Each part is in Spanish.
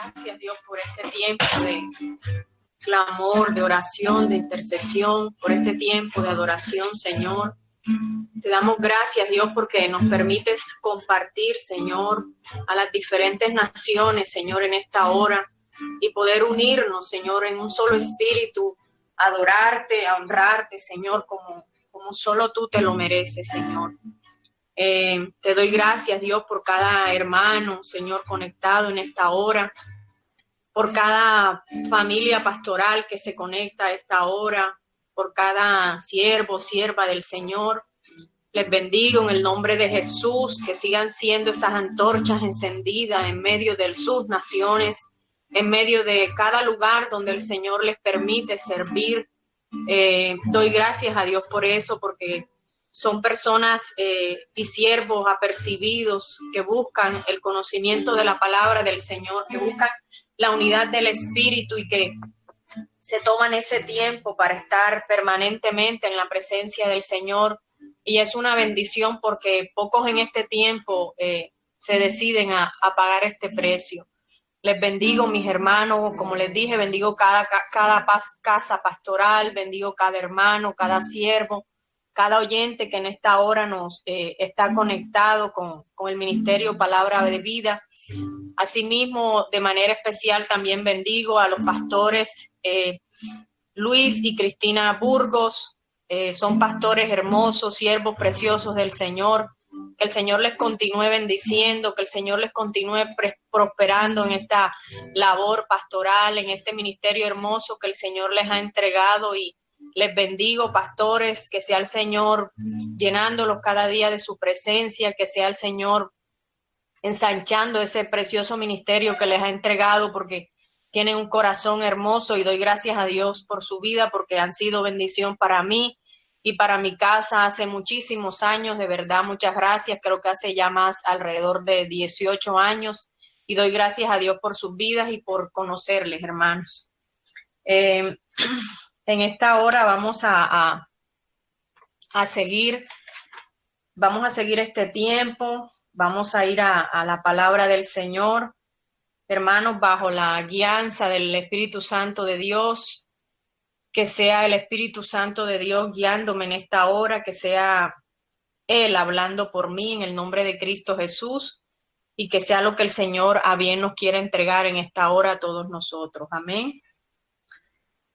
Gracias, Dios, por este tiempo de clamor, de oración, de intercesión, por este tiempo de adoración, Señor. Te damos gracias, Dios, porque nos permites compartir, Señor, a las diferentes naciones, Señor, en esta hora y poder unirnos, Señor, en un solo espíritu, adorarte, a honrarte, Señor, como solo tú te lo mereces, Señor. Te doy gracias, Dios, por cada hermano, Señor, conectado en esta hora, por cada familia pastoral que se conecta a esta hora, por cada siervo, sierva del Señor. Les bendigo en el nombre de Jesús, que sigan siendo esas antorchas encendidas en medio de sus naciones, en medio de cada lugar donde el Señor les permite servir. Doy gracias a Dios por eso, porque son personas y siervos apercibidos que buscan el conocimiento de la palabra del Señor, que buscan la unidad del Espíritu y que se toman ese tiempo para estar permanentemente en la presencia del Señor. Y es una bendición porque pocos en este tiempo se deciden a pagar este precio. Les bendigo, mis hermanos, como les dije, bendigo cada casa pastoral, bendigo cada hermano, cada siervo, cada oyente que en esta hora nos está conectado con el Ministerio Palabra de Vida. Asimismo, de manera especial también bendigo a los pastores Luis y Cristina Burgos. Son pastores hermosos, siervos preciosos del Señor. Que el Señor les continúe bendiciendo, que el Señor les continúe prosperando en esta labor pastoral, en este ministerio hermoso que el Señor les ha entregado. Y les bendigo, pastores, que sea el Señor llenándolos cada día de su presencia, que sea el Señor ensanchando ese precioso ministerio que les ha entregado, porque tienen un corazón hermoso y doy gracias a Dios por su vida, porque han sido bendición para mí y para mi casa hace muchísimos años. De verdad, muchas gracias. Creo que hace ya más alrededor de 18 años y doy gracias a Dios por sus vidas y por conocerles, hermanos. En esta hora vamos a seguir este tiempo. Vamos a ir a la palabra del Señor, hermanos, bajo la guianza del Espíritu Santo de Dios. Que sea el Espíritu Santo de Dios guiándome en esta hora, que sea Él hablando por mí en el nombre de Cristo Jesús, y que sea lo que el Señor a bien nos quiere entregar en esta hora a todos nosotros. Amén.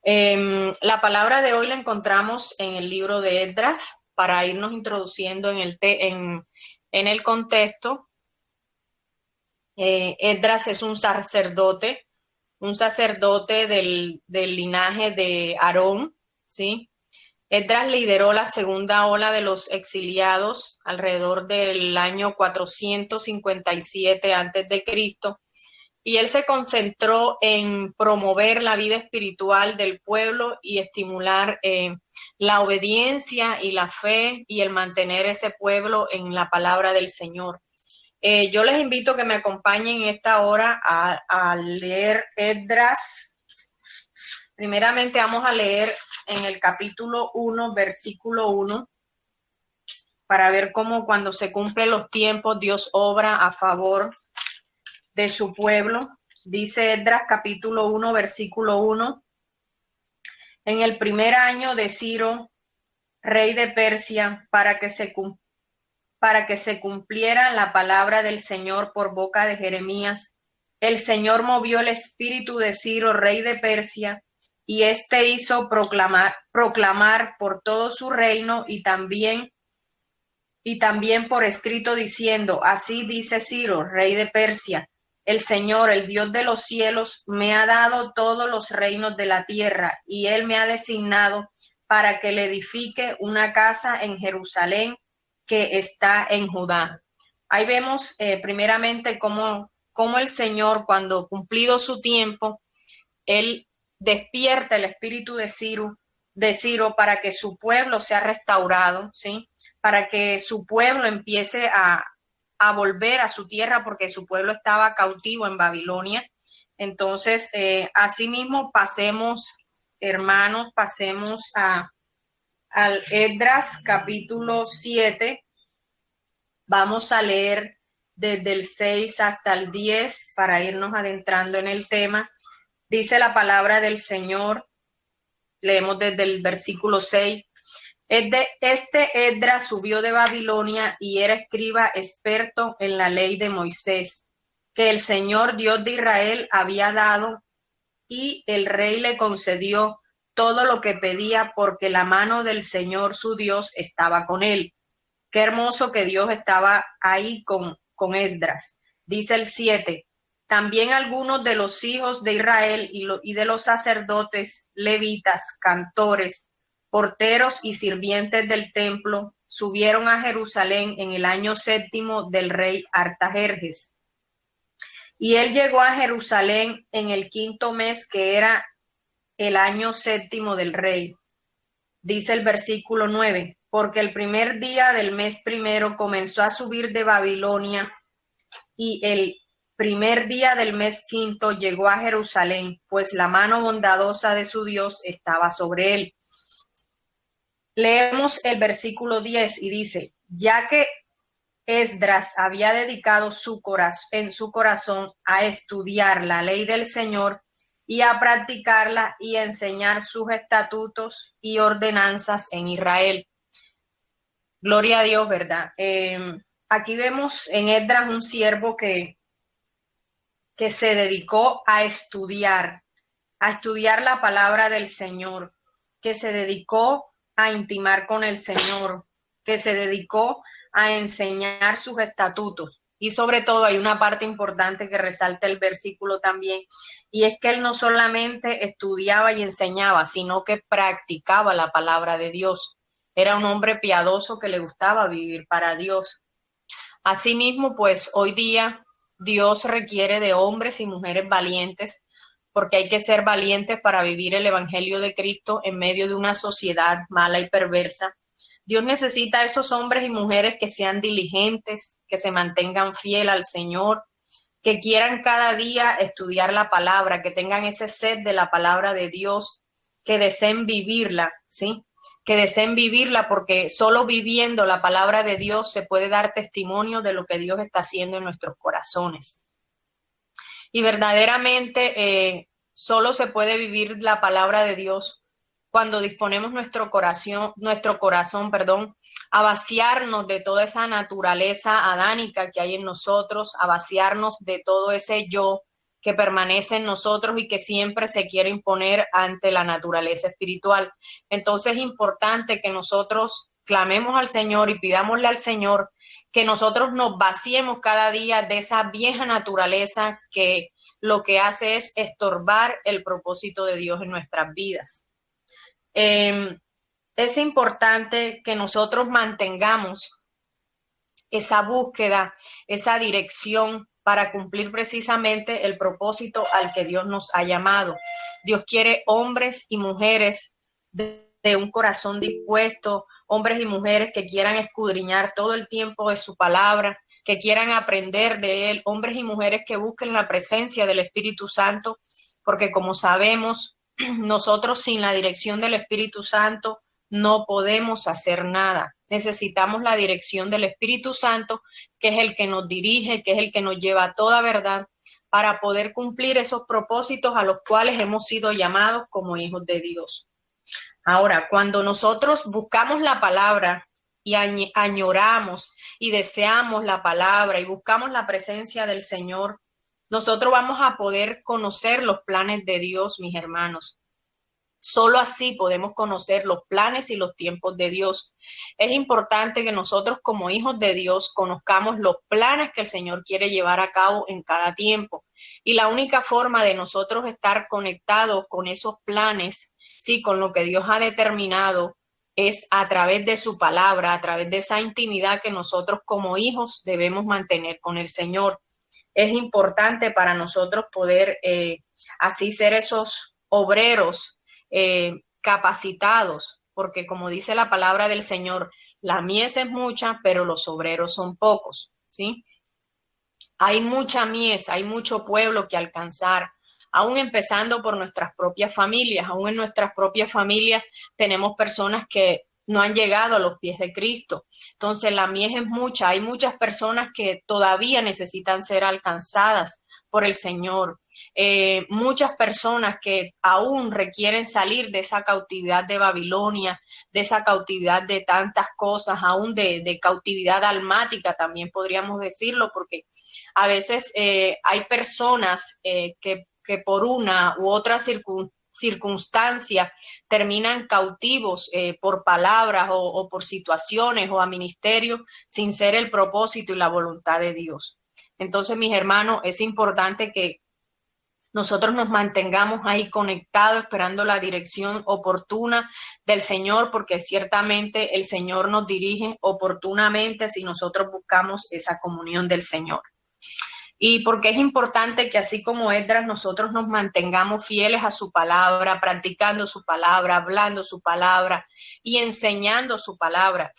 La palabra de hoy la encontramos en el libro de Esdras, para irnos introduciendo en el contexto. Esdras es un sacerdote del linaje de Aarón, ¿sí? Esdras lideró la segunda ola de los exiliados alrededor del año 457 a.C., y él se concentró en promover la vida espiritual del pueblo y estimular la obediencia y la fe y el mantener ese pueblo en la palabra del Señor. Yo les invito a que me acompañen en esta hora a leer Esdras. Primeramente vamos a leer en el capítulo 1, versículo 1, para ver cómo cuando se cumplen los tiempos Dios obra a favor de su pueblo. Dice Esdras capítulo 1, versículo 1: en el primer año de Ciro, rey de Persia, para que se cumpliera la palabra del Señor por boca de Jeremías, el Señor movió el espíritu de Ciro, rey de Persia, y éste hizo proclamar por todo su reino y también por escrito, diciendo: así dice Ciro, rey de Persia, el Señor, el Dios de los cielos, me ha dado todos los reinos de la tierra, y él me ha designado para que le edifique una casa en Jerusalén, que está en Judá. Ahí vemos primeramente cómo el Señor, cuando cumplido su tiempo, él despierta el espíritu de Ciro para que su pueblo sea restaurado, ¿sí? Para que su pueblo empiece a volver a su tierra, porque su pueblo estaba cautivo en Babilonia. Entonces, asimismo, hermanos, pasemos al Esdras capítulo 7. Vamos a leer desde el 6 hasta el 10 para irnos adentrando en el tema. Dice la palabra del Señor, leemos desde el versículo 6. Este Esdras subió de Babilonia y era escriba experto en la ley de Moisés, que el Señor Dios de Israel había dado, y el rey le concedió todo lo que pedía porque la mano del Señor su Dios estaba con él. Qué hermoso que Dios estaba ahí con Esdras. Dice el 7. También algunos de los hijos de Israel y de los sacerdotes, levitas, cantores, porteros y sirvientes del templo subieron a Jerusalén en el año 7 del rey Artajerjes. Y él llegó a Jerusalén en el 5º mes, que era el año 7 del rey. Dice el versículo 9, porque el primer día del mes primero comenzó a subir de Babilonia, y el primer día del mes 5 llegó a Jerusalén, pues la mano bondadosa de su Dios estaba sobre él. Leemos el versículo 10 y dice, ya que Esdras había dedicado en su corazón a estudiar la ley del Señor y a practicarla y a enseñar sus estatutos y ordenanzas en Israel. Gloria a Dios, ¿verdad? Aquí vemos en Esdras un siervo que se dedicó a estudiar la palabra del Señor, que se dedicó a intimar con el Señor, que se dedicó a enseñar sus estatutos. Y sobre todo hay una parte importante que resalta el versículo también, y es que él no solamente estudiaba y enseñaba, sino que practicaba la palabra de Dios. Era un hombre piadoso que le gustaba vivir para Dios. Asimismo, pues hoy día Dios requiere de hombres y mujeres valientes, porque hay que ser valientes para vivir el Evangelio de Cristo en medio de una sociedad mala y perversa. Dios necesita a esos hombres y mujeres que sean diligentes, que se mantengan fieles al Señor, que quieran cada día estudiar la palabra, que tengan ese sed de la palabra de Dios, que deseen vivirla, ¿sí? Que deseen vivirla, porque solo viviendo la palabra de Dios se puede dar testimonio de lo que Dios está haciendo en nuestros corazones. Y verdaderamente solo se puede vivir la palabra de Dios cuando disponemos nuestro corazón, a vaciarnos de toda esa naturaleza adánica que hay en nosotros, a vaciarnos de todo ese yo que permanece en nosotros y que siempre se quiere imponer ante la naturaleza espiritual. Entonces es importante que nosotros clamemos al Señor y pidámosle al Señor que nosotros nos vaciemos cada día de esa vieja naturaleza que lo que hace es estorbar el propósito de Dios en nuestras vidas. Es importante que nosotros mantengamos esa búsqueda, esa dirección para cumplir precisamente el propósito al que Dios nos ha llamado. Dios quiere hombres y mujeres de un corazón dispuesto, hombres y mujeres que quieran escudriñar todo el tiempo de su palabra, que quieran aprender de él, hombres y mujeres que busquen la presencia del Espíritu Santo, porque como sabemos, nosotros sin la dirección del Espíritu Santo no podemos hacer nada. Necesitamos la dirección del Espíritu Santo, que es el que nos dirige, que es el que nos lleva a toda verdad, para poder cumplir esos propósitos a los cuales hemos sido llamados como hijos de Dios. Ahora, cuando nosotros buscamos la palabra y añoramos y deseamos la palabra y buscamos la presencia del Señor, nosotros vamos a poder conocer los planes de Dios, mis hermanos. Solo así podemos conocer los planes y los tiempos de Dios. Es importante que nosotros como hijos de Dios conozcamos los planes que el Señor quiere llevar a cabo en cada tiempo. Y la única forma de nosotros estar conectados con esos planes, sí, con lo que Dios ha determinado, es a través de su palabra, a través de esa intimidad que nosotros como hijos debemos mantener con el Señor. Es importante para nosotros poder así ser esos obreros capacitados, porque como dice la palabra del Señor, la mies es mucha, pero los obreros son pocos, ¿sí? Hay mucha mies, hay mucho pueblo que alcanzar, aún empezando por nuestras propias familias. Aún en nuestras propias familias tenemos personas que no han llegado a los pies de Cristo. Entonces la mies es mucha, hay muchas personas que todavía necesitan ser alcanzadas por el Señor. Muchas personas que aún requieren salir de esa cautividad de Babilonia, de esa cautividad de tantas cosas, aún de cautividad almática, también podríamos decirlo, porque a veces hay personas que por una u otra circunstancia terminan cautivos por palabras o por situaciones o a ministerio sin ser el propósito y la voluntad de Dios. Entonces, mis hermanos, es importante que nosotros nos mantengamos ahí conectados, esperando la dirección oportuna del Señor, porque ciertamente el Señor nos dirige oportunamente si nosotros buscamos esa comunión del Señor. Y porque es importante que así como Esdras, nosotros nos mantengamos fieles a su palabra, practicando su palabra, hablando su palabra y enseñando su palabra.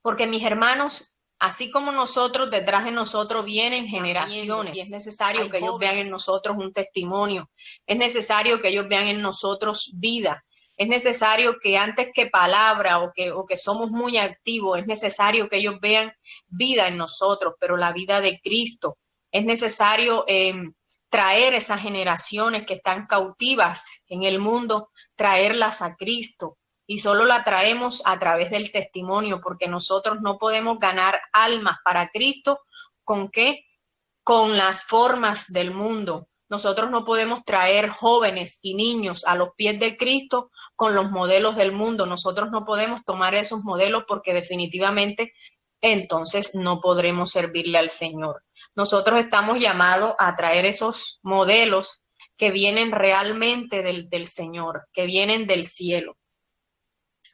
Porque mis hermanos, así como nosotros, detrás de nosotros vienen generaciones y es necesario que ellos vean en nosotros un testimonio, es necesario que ellos vean en nosotros vida, es necesario que antes que palabra o que somos muy activos, es necesario que ellos vean vida en nosotros, pero la vida de Cristo. Es necesario traer esas generaciones que están cautivas en el mundo, traerlas a Cristo. Y solo la traemos a través del testimonio, porque nosotros no podemos ganar almas para Cristo. ¿Con qué? Con las formas del mundo. Nosotros no podemos traer jóvenes y niños a los pies de Cristo con los modelos del mundo. Nosotros no podemos tomar esos modelos porque definitivamente entonces no podremos servirle al Señor. Nosotros estamos llamados a traer esos modelos que vienen realmente del Señor, que vienen del cielo.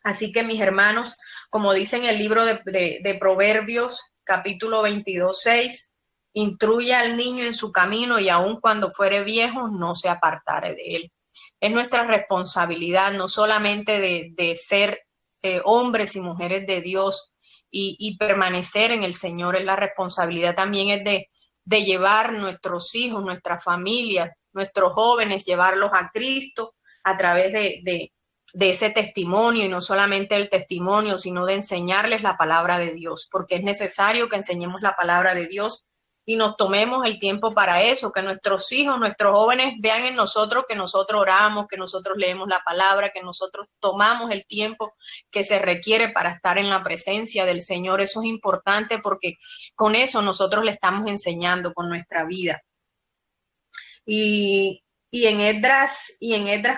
Así que mis hermanos, como dice en el libro de Proverbios, capítulo 22:6, instruye al niño en su camino y aun cuando fuere viejo no se apartare de él. Es nuestra responsabilidad no solamente de ser hombres y mujeres de Dios y permanecer en el Señor, es la responsabilidad también es de llevar nuestros hijos, nuestras familias, nuestros jóvenes, llevarlos a Cristo a través de ese testimonio, y no solamente el testimonio, sino de enseñarles la palabra de Dios, porque es necesario que enseñemos la palabra de Dios y nos tomemos el tiempo para eso, que nuestros hijos, nuestros jóvenes vean en nosotros que nosotros oramos, que nosotros leemos la palabra, que nosotros tomamos el tiempo que se requiere para estar en la presencia del Señor. Eso es importante porque con eso nosotros le estamos enseñando con nuestra vida. Y en Esdras,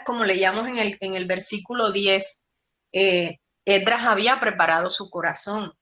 como leíamos en el versículo 10, Esdras había preparado su corazón.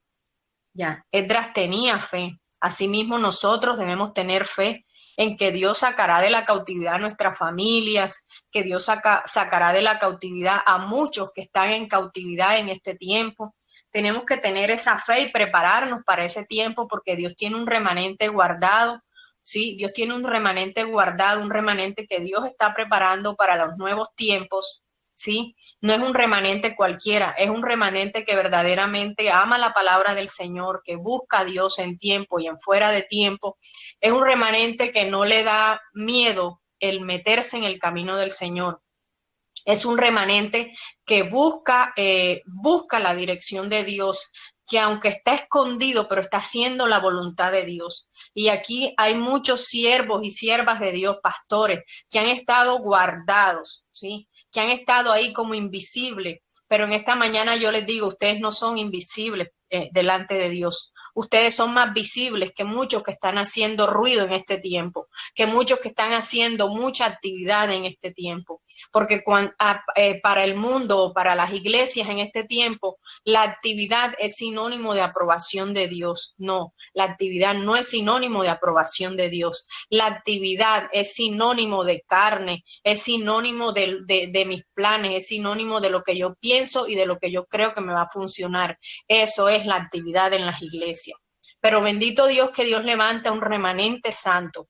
Ya, Esdras tenía fe. Asimismo, nosotros debemos tener fe en que Dios sacará de la cautividad a nuestras familias, que Dios sacará de la cautividad a muchos que están en cautividad en este tiempo. Tenemos que tener esa fe y prepararnos para ese tiempo porque Dios tiene un remanente guardado. Sí, Dios tiene un remanente guardado, un remanente que Dios está preparando para los nuevos tiempos, ¿sí? No es un remanente cualquiera, es un remanente que verdaderamente ama la palabra del Señor, que busca a Dios en tiempo y en fuera de tiempo. Es un remanente que no le da miedo el meterse en el camino del Señor. Es un remanente que busca la dirección de Dios, que aunque está escondido, pero está haciendo la voluntad de Dios. Y aquí hay muchos siervos y siervas de Dios, pastores, que han estado guardados, ¿sí? Que han estado ahí como invisibles. Pero en esta mañana yo les digo, ustedes no son invisibles delante de Dios. Ustedes son más visibles que muchos que están haciendo ruido en este tiempo, que muchos que están haciendo mucha actividad en este tiempo. Porque para el mundo o para las iglesias en este tiempo, la actividad es sinónimo de aprobación de Dios. No, la actividad no es sinónimo de aprobación de Dios. La actividad es sinónimo de carne, es sinónimo de mis planes, es sinónimo de lo que yo pienso y de lo que yo creo que me va a funcionar. Eso es la actividad en las iglesias. Pero bendito Dios que Dios levanta un remanente santo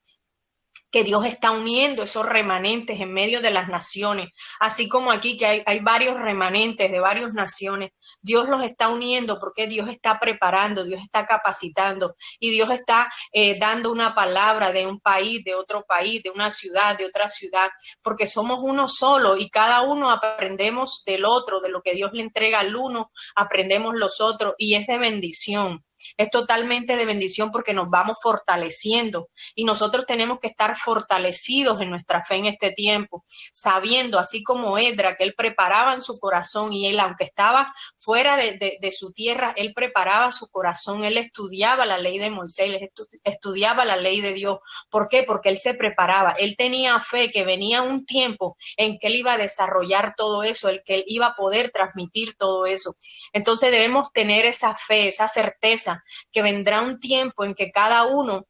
que Dios está uniendo esos remanentes en medio de las naciones, así como aquí que hay varios remanentes de varias naciones. Dios los está uniendo porque Dios está preparando, Dios está capacitando y Dios está dando una palabra de un país, de otro país, de una ciudad, de otra ciudad, porque somos uno solo y cada uno aprendemos del otro, de lo que Dios le entrega al uno, aprendemos los otros y es de bendición. Es totalmente de bendición porque nos vamos fortaleciendo y nosotros tenemos que estar fortalecidos en nuestra fe en este tiempo, sabiendo, así como Edra, que él preparaba en su corazón y él, aunque estaba fuera de su tierra, él preparaba su corazón, él estudiaba la ley de Moisés, estudiaba la ley de Dios. ¿Por qué? Porque él se preparaba, él tenía fe que venía un tiempo en que él iba a desarrollar todo eso, el que él iba a poder transmitir todo eso. Entonces debemos tener esa fe, esa certeza que vendrá un tiempo en que cada uno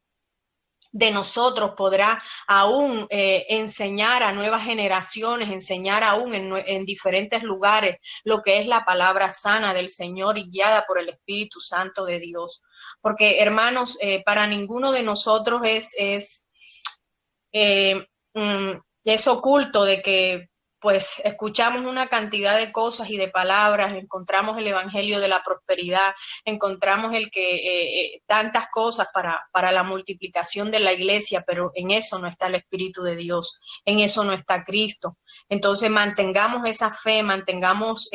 de nosotros podrá aún enseñar a nuevas generaciones, enseñar aún en diferentes lugares lo que es la palabra sana del Señor y guiada por el Espíritu Santo de Dios. Porque, hermanos, para ninguno de nosotros eh, es oculto de que pues escuchamos una cantidad de cosas y de palabras, encontramos el evangelio de la prosperidad, encontramos el que tantas cosas para la multiplicación de la iglesia, pero en eso no está el Espíritu de Dios, en eso no está Cristo. Entonces mantengamos esa fe, mantengamos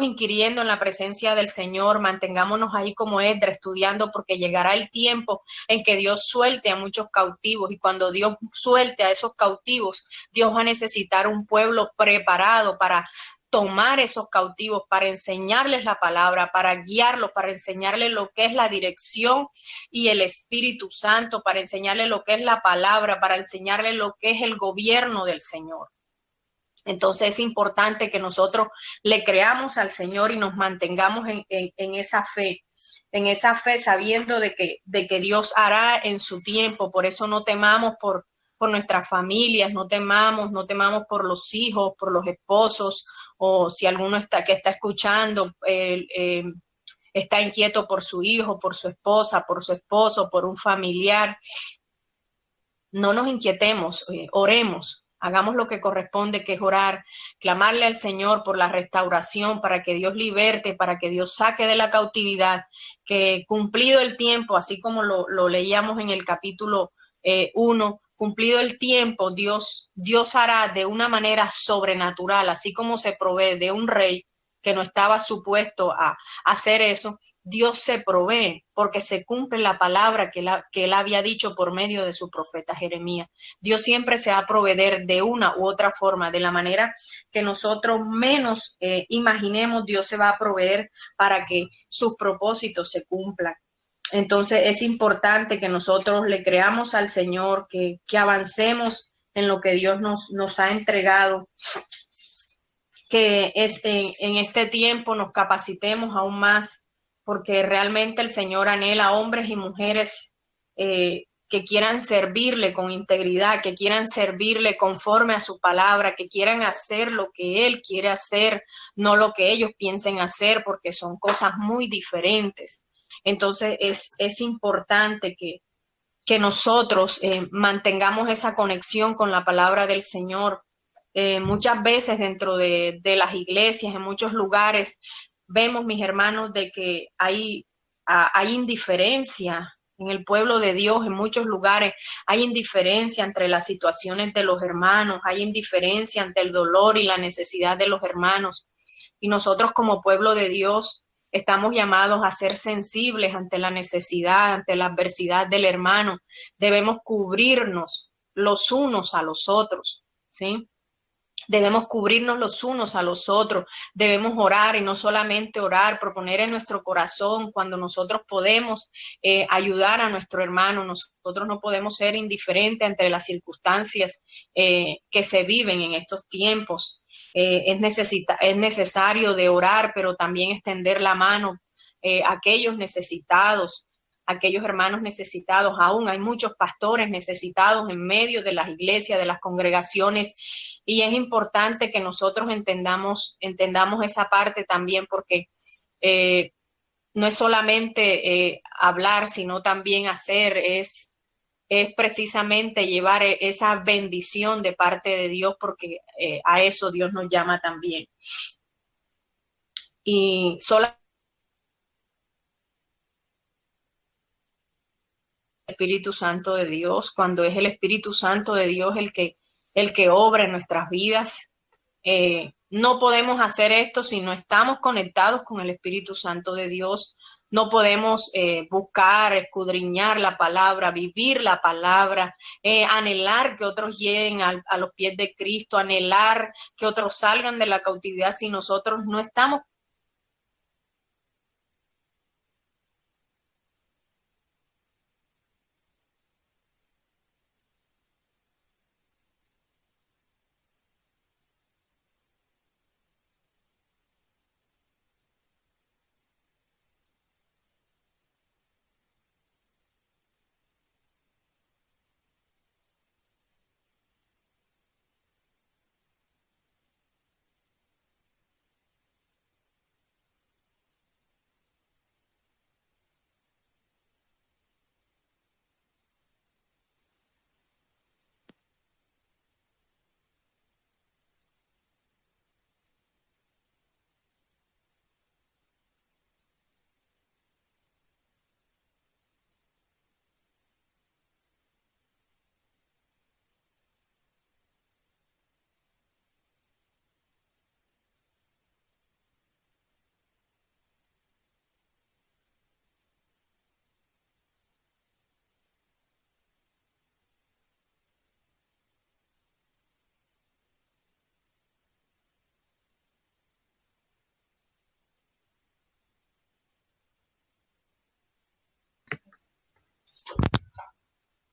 inquiriendo en la presencia del Señor, mantengámonos ahí como Edra estudiando, porque llegará el tiempo en que Dios suelte a muchos cautivos y cuando Dios suelte a esos cautivos, Dios va a necesitar un pueblo preparado para tomar esos cautivos, para enseñarles la palabra, para guiarlos, para enseñarles lo que es la dirección y el Espíritu Santo, para enseñarles lo que es la palabra, para enseñarles lo que es el gobierno del Señor. Entonces es importante que nosotros le creamos al Señor y nos mantengamos en esa fe, sabiendo de que Dios hará en su tiempo. Por eso no temamos por nuestras familias, no temamos por los hijos, por los esposos, o si alguno que está escuchando está inquieto por su hijo, por su esposa, por su esposo, por un familiar. No nos inquietemos, oremos. Hagamos lo que corresponde, que es orar, clamarle al Señor por la restauración, para que Dios liberte, para que Dios saque de la cautividad, que cumplido el tiempo, así como lo leíamos en el capítulo 1, cumplido el tiempo, Dios hará de una manera sobrenatural, así como se provee de un rey que no estaba supuesto a hacer eso, Dios se provee porque se cumple la palabra que él había dicho por medio de su profeta Jeremías. Dios siempre se va a proveer de una u otra forma, de la manera que nosotros menos imaginemos, Dios se va a proveer para que sus propósitos se cumplan. Entonces es importante que nosotros le creamos al Señor, que avancemos en lo que Dios nos ha entregado, que en este tiempo nos capacitemos aún más, porque realmente el Señor anhela hombres y mujeres que quieran servirle con integridad, que quieran servirle conforme a su palabra, que quieran hacer lo que Él quiere hacer, no lo que ellos piensen hacer, porque son cosas muy diferentes. Entonces es importante que nosotros mantengamos esa conexión con la palabra del Señor. Muchas veces dentro de las iglesias, en muchos lugares, vemos, mis hermanos, de que hay indiferencia en el pueblo de Dios. En muchos lugares hay indiferencia entre las situaciones de los hermanos, hay indiferencia ante el dolor y la necesidad de los hermanos. Y nosotros como pueblo de Dios estamos llamados a ser sensibles ante la necesidad, ante la adversidad del hermano. Debemos cubrirnos los unos a los otros, ¿sí? Debemos cubrirnos los unos a los otros, debemos orar y no solamente orar, proponer en nuestro corazón cuando nosotros podemos ayudar a nuestro hermano. Nosotros no podemos ser indiferentes ante las circunstancias que se viven en estos tiempos. Es necesario de orar, pero también extender la mano a aquellos necesitados, aquellos hermanos necesitados. Aún hay muchos pastores necesitados en medio de las iglesias, de las congregaciones, y es importante que nosotros entendamos esa parte también, porque no es solamente hablar, sino también hacer, es es precisamente llevar esa bendición de parte de Dios, porque a eso Dios nos llama también. Y solo el Espíritu Santo de Dios, cuando es el Espíritu Santo de Dios el que obra en nuestras vidas, no podemos hacer esto si no estamos conectados con el Espíritu Santo de Dios. No podemos buscar, escudriñar la palabra, vivir la palabra, anhelar que otros lleguen a los pies de Cristo, anhelar que otros salgan de la cautividad si nosotros no estamos.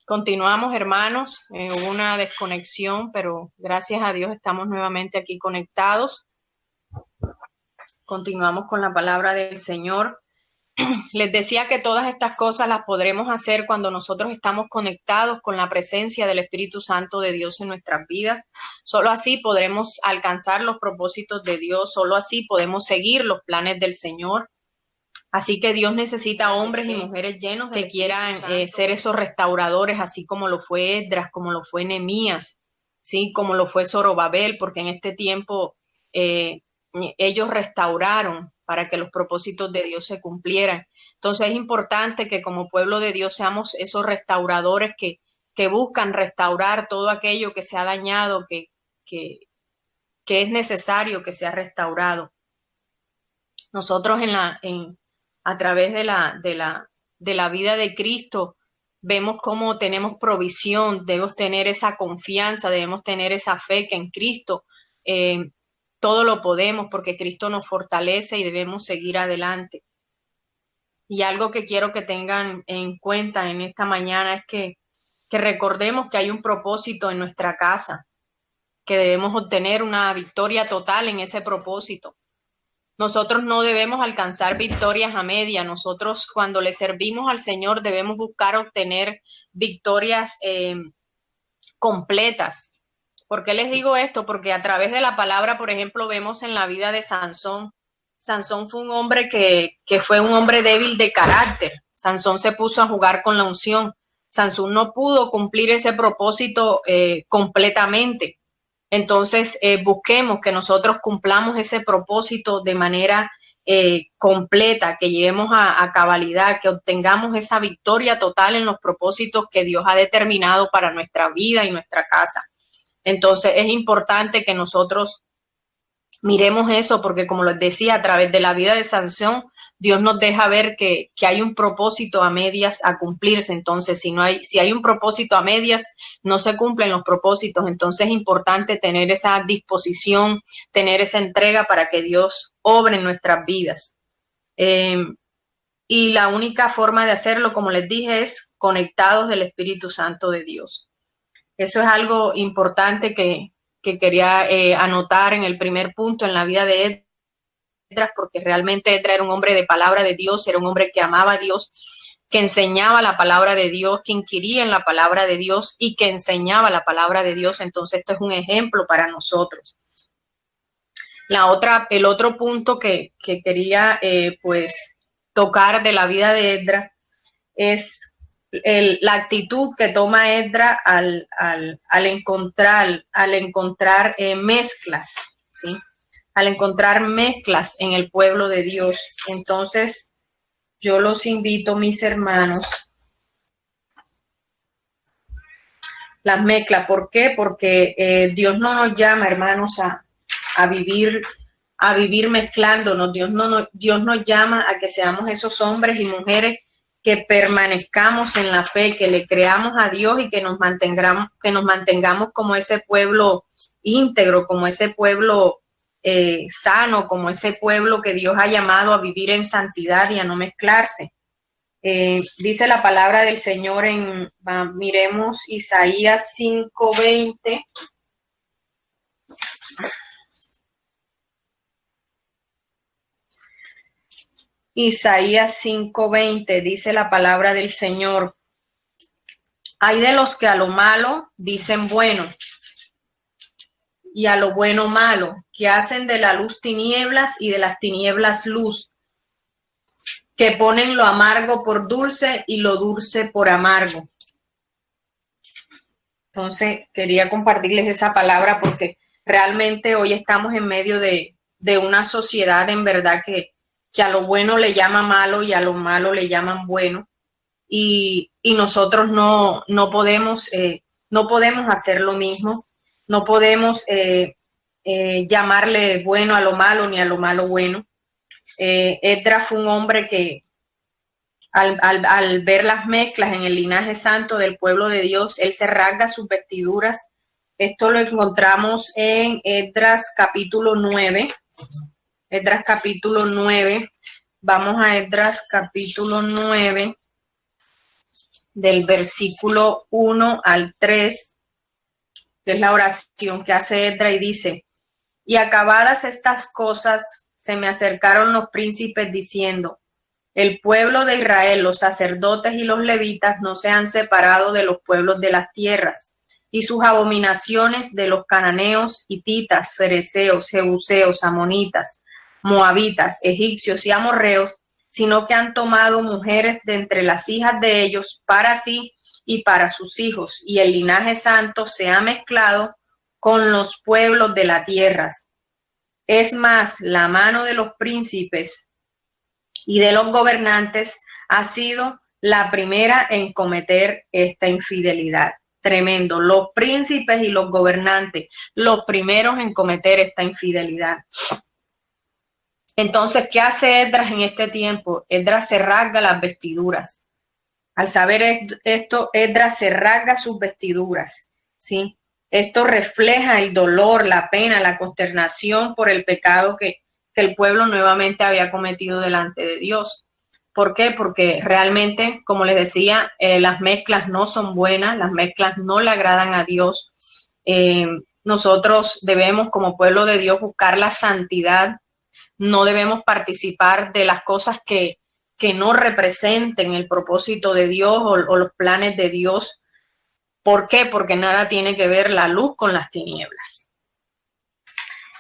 Continuamos, hermanos. Hubo una desconexión, pero gracias a Dios estamos nuevamente aquí conectados. Continuamos con la palabra del Señor. Les decía que todas estas cosas las podremos hacer cuando nosotros estamos conectados con la presencia del Espíritu Santo de Dios en nuestras vidas. Solo así podremos alcanzar los propósitos de Dios, solo así podemos seguir los planes del Señor. Así que Dios necesita hombres y mujeres llenos que quieran ser esos restauradores, así como lo fue Esdras, como lo fue Nehemías, ¿sí? Como lo fue Zorobabel, porque en este tiempo ellos restauraron para que los propósitos de Dios se cumplieran. Entonces es importante que como pueblo de Dios seamos esos restauradores que buscan restaurar todo aquello que se ha dañado, que es necesario que sea restaurado. Nosotros a través de la vida de Cristo vemos cómo tenemos provisión, debemos tener esa confianza, debemos tener esa fe que en Cristo todo lo podemos porque Cristo nos fortalece y debemos seguir adelante. Y algo que quiero que tengan en cuenta en esta mañana es que recordemos que hay un propósito en nuestra casa, que debemos obtener una victoria total en ese propósito. Nosotros no debemos alcanzar victorias a media. Nosotros cuando le servimos al Señor debemos buscar obtener victorias completas. ¿Por qué les digo esto? Porque a través de la palabra, por ejemplo, vemos en la vida de Sansón. Sansón fue un hombre que fue un hombre débil de carácter. Sansón se puso a jugar con la unción. Sansón no pudo cumplir ese propósito completamente. Entonces, busquemos que nosotros cumplamos ese propósito de manera completa, que lleguemos a cabalidad, que obtengamos esa victoria total en los propósitos que Dios ha determinado para nuestra vida y nuestra casa. Entonces, es importante que nosotros miremos eso, porque como les decía, a través de la vida de Sansón, Dios nos deja ver que hay un propósito a medias a cumplirse. Entonces, si hay un propósito a medias, no se cumplen los propósitos. Entonces, es importante tener esa disposición, tener esa entrega para que Dios obre en nuestras vidas. Y la única forma de hacerlo, como les dije, es conectados del Espíritu Santo de Dios. Eso es algo importante que quería anotar en el primer punto en la vida de Esdras, porque realmente Esdras era un hombre de palabra de Dios, era un hombre que amaba a Dios, que enseñaba la palabra de Dios, que inquiría en la palabra de Dios y que enseñaba la palabra de Dios. Entonces esto es un ejemplo para nosotros. El otro punto que quería pues tocar de la vida de Esdras es la actitud que toma Esdras al encontrar mezclas, ¿sí? Al encontrar mezclas en el pueblo de Dios. Entonces, yo los invito, mis hermanos, las mezclas. ¿Por qué? Porque Dios no nos llama, hermanos, a vivir mezclándonos. Dios nos llama a que seamos esos hombres y mujeres que permanezcamos en la fe, que le creamos a Dios y que nos mantengamos como ese pueblo íntegro, como ese pueblo sano, como ese pueblo que Dios ha llamado a vivir en santidad y a no mezclarse. Dice la palabra del Señor miremos Isaías 5:20. Isaías 5:20 dice la palabra del Señor: hay de los que a lo malo dicen bueno y a lo bueno malo, que hacen de la luz tinieblas y de las tinieblas luz, que ponen lo amargo por dulce y lo dulce por amargo. Entonces, quería compartirles esa palabra porque realmente hoy estamos en medio de una sociedad en verdad que a lo bueno le llama malo y a lo malo le llaman bueno. Y nosotros no podemos hacer lo mismo, no podemos llamarle bueno a lo malo ni a lo malo bueno. Esdras fue un hombre que al ver las mezclas en el linaje santo del pueblo de Dios, él se rasga sus vestiduras. Esto lo encontramos en Esdras capítulo 9. Esdras capítulo 9. Vamos a Esdras capítulo 9, del versículo 1 al 3, que es la oración que hace Esdras y dice: y acabadas estas cosas, se me acercaron los príncipes diciendo: el pueblo de Israel, los sacerdotes y los levitas no se han separado de los pueblos de las tierras, y sus abominaciones de los cananeos, hititas, fereceos, jebuseos, amonitas, moabitas, egipcios y amorreos, sino que han tomado mujeres de entre las hijas de ellos para sí y para sus hijos, y el linaje santo se ha mezclado con los pueblos de la tierra. Es más, la mano de los príncipes y de los gobernantes ha sido la primera en cometer esta infidelidad. Tremendo. Los príncipes y los gobernantes, los primeros en cometer esta infidelidad. Entonces, ¿qué hace Esdras en este tiempo? Esdras se rasga las vestiduras. Al saber esto, Esdras se rasga sus vestiduras, ¿sí? Esto refleja el dolor, la pena, la consternación por el pecado que el pueblo nuevamente había cometido delante de Dios. ¿Por qué? Porque realmente, como les decía, las mezclas no son buenas, las mezclas no le agradan a Dios. Nosotros debemos, como pueblo de Dios, buscar la santidad. No debemos participar de las cosas que no representen el propósito de Dios o los planes de Dios. ¿Por qué? Porque nada tiene que ver la luz con las tinieblas.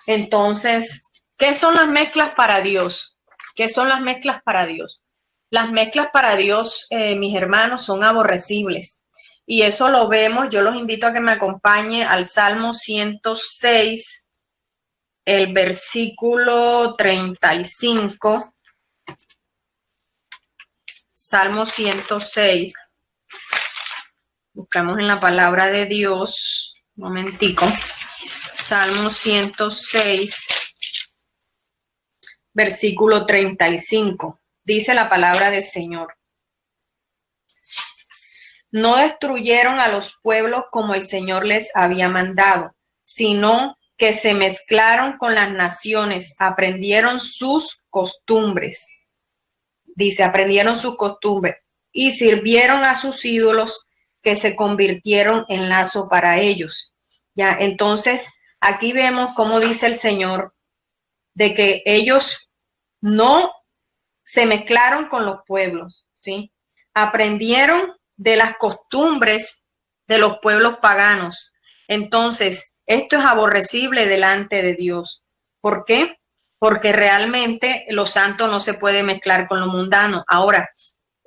Entonces, ¿qué son las mezclas para Dios? ¿Qué son las mezclas para Dios? Las mezclas para Dios, mis hermanos, son aborrecibles. Y eso lo vemos, yo los invito a que me acompañen al Salmo 106, el versículo 35. Salmo 106. Buscamos en la palabra de Dios. Un momentico. Salmo 106, versículo 35. Dice la palabra del Señor: no destruyeron a los pueblos como el Señor les había mandado, sino que se mezclaron con las naciones, aprendieron sus costumbres. Dice, aprendieron sus costumbres y sirvieron a sus ídolos que se convirtieron en lazo para ellos. Ya, entonces aquí vemos cómo dice el Señor de que ellos no se mezclaron con los pueblos, ¿sí? Aprendieron de las costumbres de los pueblos paganos. Entonces, esto es aborrecible delante de Dios. ¿Por qué? Porque realmente lo santo no se puede mezclar con lo mundano. Ahora,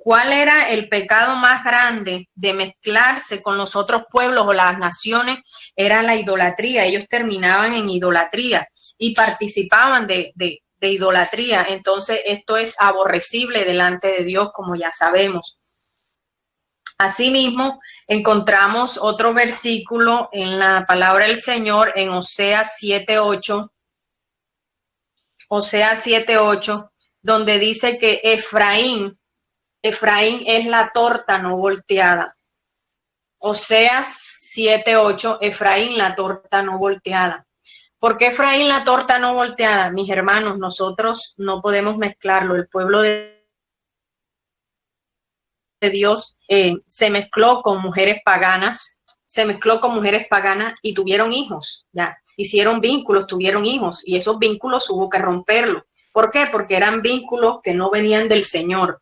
¿Cuál era el pecado más grande de mezclarse con los otros pueblos o las naciones? Era la idolatría. Ellos terminaban en idolatría y participaban de idolatría. Entonces, esto es aborrecible delante de Dios, como ya sabemos. Asimismo, encontramos otro versículo en la palabra del Señor en Oseas 7:8. Oseas 7:8, donde dice que Efraín es la torta no volteada. Oseas 7:8, Efraín la torta no volteada. ¿Por qué Efraín la torta no volteada? Mis hermanos, nosotros no podemos mezclarlo. El pueblo de Dios se mezcló con mujeres paganas, y tuvieron hijos, ya. Hicieron vínculos, tuvieron hijos, y esos vínculos hubo que romperlos. ¿Por qué? Porque eran vínculos que no venían del Señor.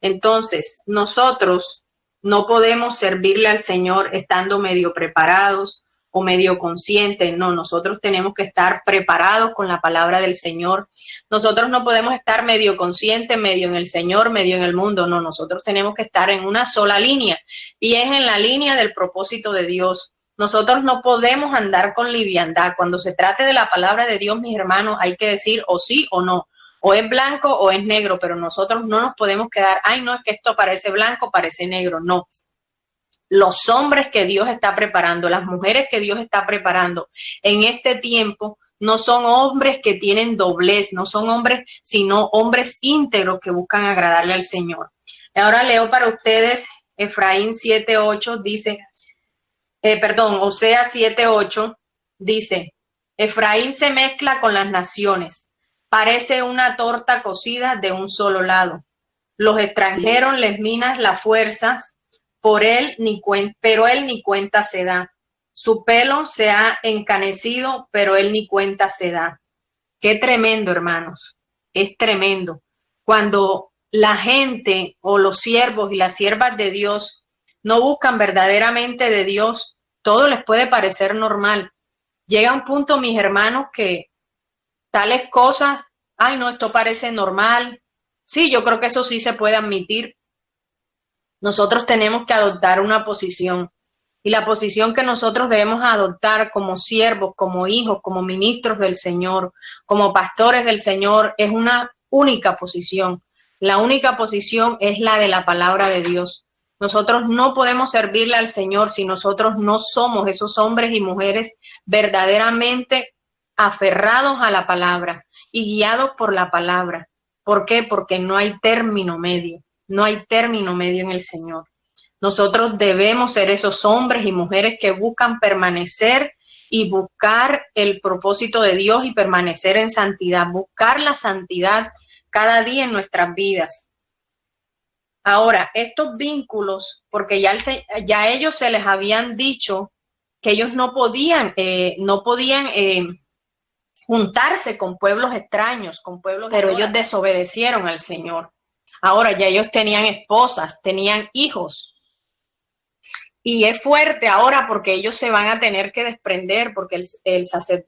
Entonces, nosotros no podemos servirle al Señor estando medio preparados o medio conscientes. No, nosotros tenemos que estar preparados con la palabra del Señor. Nosotros no podemos estar medio conscientes, medio en el Señor, medio en el mundo. No, nosotros tenemos que estar en una sola línea, y es en la línea del propósito de Dios. Nosotros no podemos andar con liviandad. Cuando se trate de la palabra de Dios, mis hermanos, hay que decir o sí o no. O es blanco o es negro, pero nosotros no nos podemos quedar, ay, no, es que esto parece blanco, parece negro. No. Los hombres que Dios está preparando, las mujeres que Dios está preparando en este tiempo, no son hombres que tienen doblez, no son hombres, sino hombres íntegros que buscan agradarle al Señor. Ahora leo para ustedes Efraín 7:8, dice, Oseas 7:8, dice, Efraín se mezcla con las naciones, parece una torta cocida de un solo lado. Los extranjeros les minan las fuerzas, pero él ni cuenta se da. Su pelo se ha encanecido, pero él ni cuenta se da. Qué tremendo, hermanos. Es tremendo. Cuando la gente o los siervos y las siervas de Dios no buscan verdaderamente de Dios, todo les puede parecer normal. Llega un punto, mis hermanos, que tales cosas, ay, no, esto parece normal. Sí, yo creo que eso sí se puede admitir. Nosotros tenemos que adoptar una posición, y la posición que nosotros debemos adoptar como siervos, como hijos, como ministros del Señor, como pastores del Señor, es una única posición. La única posición es la de la palabra de Dios. Nosotros no podemos servirle al Señor si nosotros no somos esos hombres y mujeres verdaderamente aferrados a la palabra y guiados por la palabra. ¿Por qué? Porque no hay término medio. No hay término medio en el Señor. Nosotros debemos ser esos hombres y mujeres que buscan permanecer y buscar el propósito de Dios y permanecer en santidad, buscar la santidad cada día en nuestras vidas. Ahora, estos vínculos, porque ya a ellos se les habían dicho que ellos no podían juntarse con pueblos extraños, pero ellos desobedecieron al Señor. Ahora ya ellos tenían esposas, tenían hijos. Y es fuerte ahora porque ellos se van a tener que desprender, porque el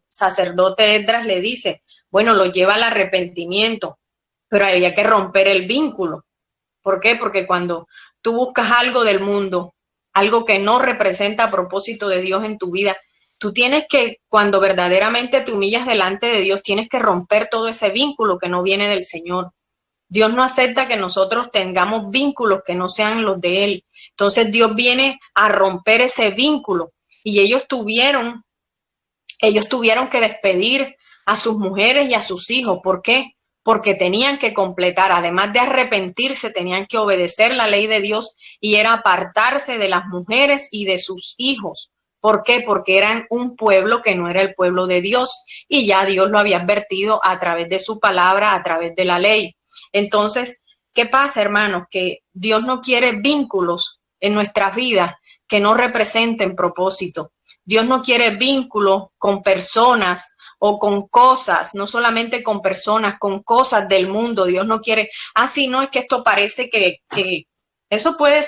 sacerdote Esdras le dice, bueno, lo lleva al arrepentimiento, pero había que romper el vínculo. ¿Por qué? Porque cuando tú buscas algo del mundo, algo que no representa propósito de Dios en tu vida, tú tienes que, cuando verdaderamente te humillas delante de Dios, tienes que romper todo ese vínculo que no viene del Señor. Dios no acepta que nosotros tengamos vínculos que no sean los de Él. Entonces Dios viene a romper ese vínculo, y ellos tuvieron que despedir a sus mujeres y a sus hijos. ¿Por qué? Porque tenían que completar, además de arrepentirse, tenían que obedecer la ley de Dios, y era apartarse de las mujeres y de sus hijos. ¿Por qué? Porque eran un pueblo que no era el pueblo de Dios, y ya Dios lo había advertido a través de su palabra, a través de la ley. Entonces, ¿qué pasa, hermanos? Que Dios no quiere vínculos en nuestras vidas que no representen propósito. Dios no quiere vínculos con personas o con cosas, no solamente con personas, con cosas del mundo. Dios no quiere, sí, no, es que esto parece que eso puede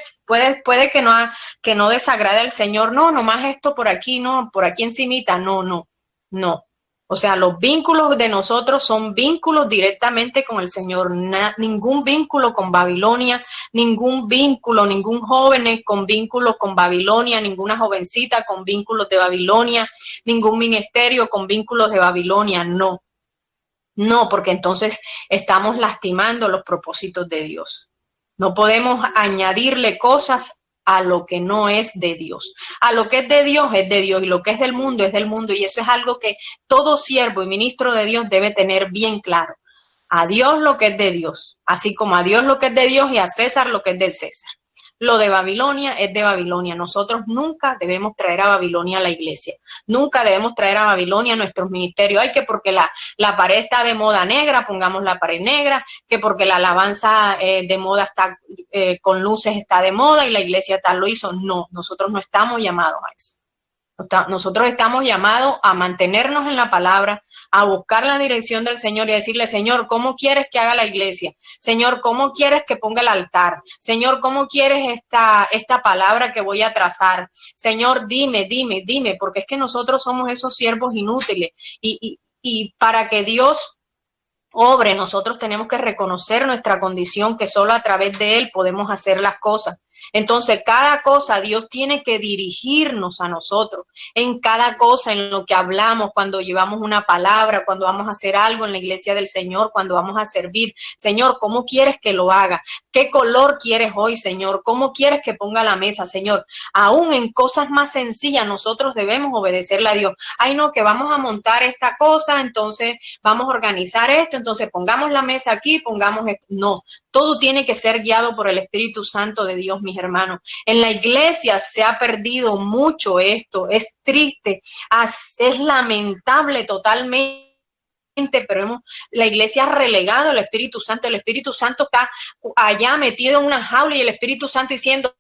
que no desagrade al Señor. No, nomás esto por aquí, no, por aquí encimita, no. O sea, los vínculos de nosotros son vínculos directamente con el Señor. Ningún vínculo con Babilonia, ningún vínculo, ningún joven con vínculos con Babilonia, ninguna jovencita con vínculos de Babilonia, ningún ministerio con vínculos de Babilonia, no. No, porque entonces estamos lastimando los propósitos de Dios. No podemos añadirle cosas a lo que no es de Dios. A lo que es de Dios es de Dios y lo que es del mundo es del mundo, y eso es algo que todo siervo y ministro de Dios debe tener bien claro. A Dios lo que es de Dios, así como a Dios lo que es de Dios y a César lo que es del César. Lo de Babilonia es de Babilonia. Nosotros nunca debemos traer a Babilonia a la iglesia. Nunca debemos traer a Babilonia a nuestros ministerios. Ay, que porque la pared está de moda negra, pongamos la pared negra, que porque la alabanza de moda está con luces está de moda y la iglesia tal lo hizo. No, nosotros no estamos llamados a eso. Nosotros estamos llamados a mantenernos en la palabra, a buscar la dirección del Señor y a decirle, Señor, ¿cómo quieres que haga la iglesia? Señor, ¿cómo quieres que ponga el altar? Señor, ¿cómo quieres esta palabra que voy a trazar? Señor, dime, porque es que nosotros somos esos siervos inútiles y para que Dios obre, nosotros tenemos que reconocer nuestra condición, que solo a través de Él podemos hacer las cosas. Entonces, cada cosa Dios tiene que dirigirnos a nosotros, en cada cosa, en lo que hablamos, cuando llevamos una palabra, cuando vamos a hacer algo en la iglesia del Señor, cuando vamos a servir. Señor, ¿cómo quieres que lo haga? ¿Qué color quieres hoy, Señor? ¿Cómo quieres que ponga la mesa, Señor? Aún en cosas más sencillas nosotros debemos obedecerle a Dios. Ay, no, que vamos a montar esta cosa, entonces vamos a organizar esto, entonces pongamos la mesa aquí, pongamos esto. No, todo tiene que ser guiado por el Espíritu Santo de Dios, mis hermanos. En la iglesia se ha perdido mucho esto, es triste, es lamentable totalmente, pero la iglesia ha relegado al Espíritu Santo. El Espíritu Santo está allá metido en una jaula y el Espíritu Santo diciendo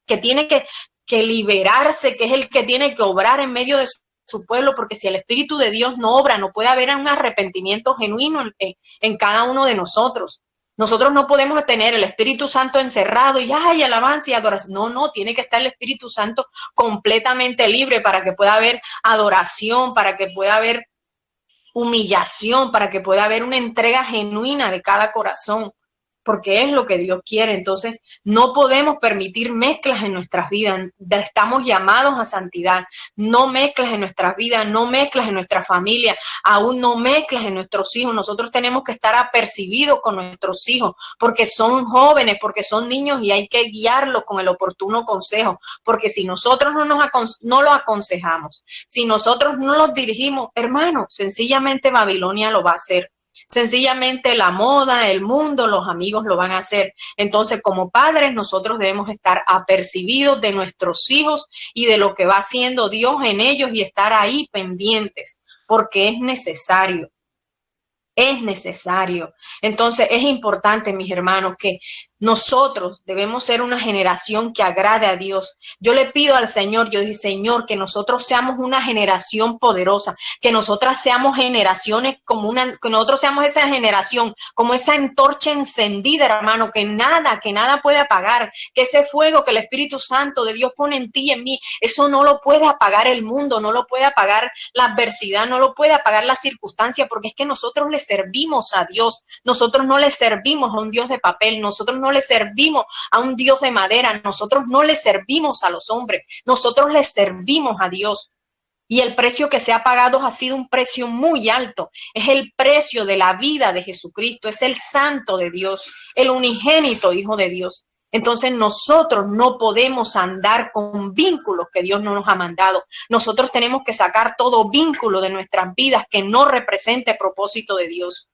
que tiene que liberarse, que es el que tiene que obrar en medio de su pueblo, porque si el Espíritu de Dios no obra, no puede haber un arrepentimiento genuino en cada uno de nosotros. Nosotros no podemos tener el Espíritu Santo encerrado y ¡ay, alabanza y adoración! No, tiene que estar el Espíritu Santo completamente libre para que pueda haber adoración, para que pueda haber humillación, para que pueda haber una entrega genuina de cada corazón, porque es lo que Dios quiere. Entonces, no podemos permitir mezclas en nuestras vidas. Estamos llamados a santidad. No mezclas en nuestras vidas, no mezclas en nuestra familia, aún no mezclas en nuestros hijos. Nosotros tenemos que estar apercibidos con nuestros hijos, porque son jóvenes, porque son niños y hay que guiarlos con el oportuno consejo, porque si nosotros no los aconsejamos, si nosotros no los dirigimos, hermano, sencillamente Babilonia lo va a hacer. Sencillamente la moda, el mundo, los amigos lo van a hacer. Entonces, como padres, nosotros debemos estar apercibidos de nuestros hijos y de lo que va haciendo Dios en ellos y estar ahí pendientes, porque es necesario. Es necesario. Entonces, es importante, mis hermanos, que nosotros debemos ser una generación que agrade a Dios. Yo le pido al Señor, yo digo, Señor, que nosotros seamos una generación poderosa, que nosotras seamos generaciones que nosotros seamos esa generación, como esa antorcha encendida, hermano, que nada puede apagar, que ese fuego que el Espíritu Santo de Dios pone en ti y en mí, eso no lo puede apagar el mundo, no lo puede apagar la adversidad, no lo puede apagar la circunstancia, porque es que nosotros le servimos a Dios, nosotros no le servimos a un Dios de papel, nosotros no le servimos a un Dios de madera, nosotros no le servimos a los hombres, nosotros le servimos a Dios. Y el precio que se ha pagado ha sido un precio muy alto. Es el precio de la vida de Jesucristo, es el Santo de Dios, el unigénito Hijo de Dios. Entonces nosotros no podemos andar con vínculos que Dios no nos ha mandado. Nosotros tenemos que sacar todo vínculo de nuestras vidas que no represente propósito de Dios.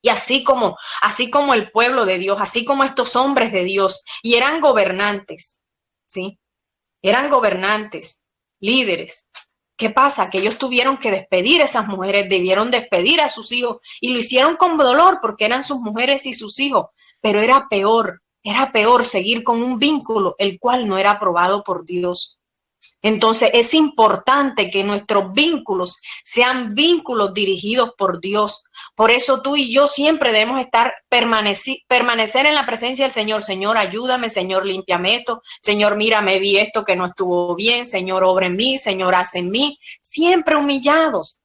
Y así como el pueblo de Dios, así como estos hombres de Dios, y eran gobernantes, ¿sí? Eran gobernantes, líderes. ¿Qué pasa? Que ellos tuvieron que despedir a esas mujeres, debieron despedir a sus hijos, y lo hicieron con dolor porque eran sus mujeres y sus hijos, pero era peor seguir con un vínculo el cual no era aprobado por Dios. Entonces es importante que nuestros vínculos sean vínculos dirigidos por Dios. Por eso tú y yo siempre debemos estar permanecer en la presencia del Señor. Señor, ayúdame, Señor, límpiame esto. Señor, mírame, vi esto que no estuvo bien. Señor, obra en mí. Señor, haz en mí. Siempre humillados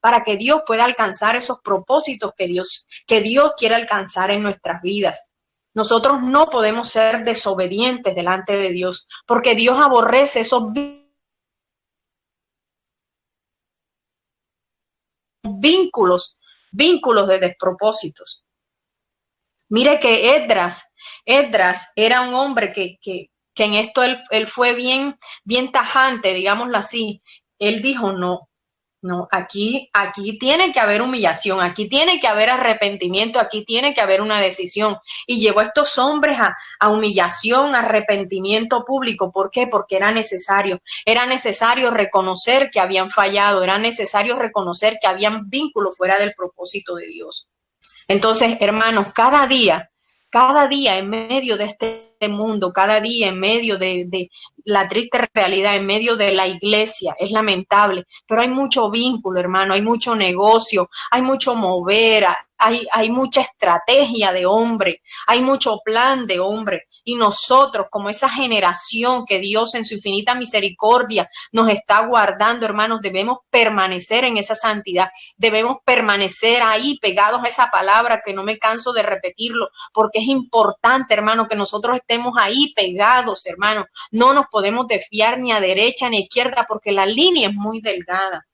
para que Dios pueda alcanzar esos propósitos que Dios quiere alcanzar en nuestras vidas. Nosotros no podemos ser desobedientes delante de Dios, porque Dios aborrece esos vínculos de despropósitos. Mire que Esdras era un hombre que en esto él fue bien tajante, digámoslo así. Él dijo, no, aquí tiene que haber humillación, aquí tiene que haber arrepentimiento, aquí tiene que haber una decisión. Y llevó a estos hombres a humillación, arrepentimiento público. ¿Por qué? Porque era necesario reconocer que habían fallado, era necesario reconocer que habían vínculos fuera del propósito de Dios. Entonces, hermanos, cada día en medio de este mundo, cada día en medio de la triste realidad, en medio de la iglesia, es lamentable, pero hay mucho vínculo, hermano, hay mucho negocio, hay mucho mover, hay mucha estrategia de hombre, hay mucho plan de hombre, y nosotros, como esa generación que Dios en su infinita misericordia nos está guardando, hermanos, debemos permanecer en esa santidad, debemos permanecer ahí pegados a esa palabra, que no me canso de repetirlo, porque es importante, hermano, que nosotros estemos ahí pegados, hermano. No nos podemos desviar ni a derecha ni a izquierda, porque la línea es muy delgada.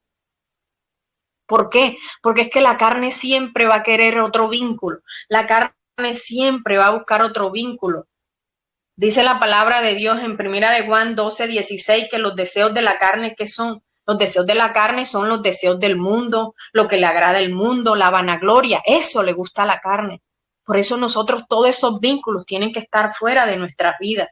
¿Por qué? Porque es que la carne siempre va a querer otro vínculo. La carne siempre va a buscar otro vínculo. Dice la palabra de Dios en 1 de Juan 12:16 que los deseos de la carne, ¿qué son? Los deseos de la carne son los deseos del mundo, lo que le agrada al mundo, la vanagloria. Eso le gusta a la carne. Por eso nosotros, todos esos vínculos tienen que estar fuera de nuestras vidas.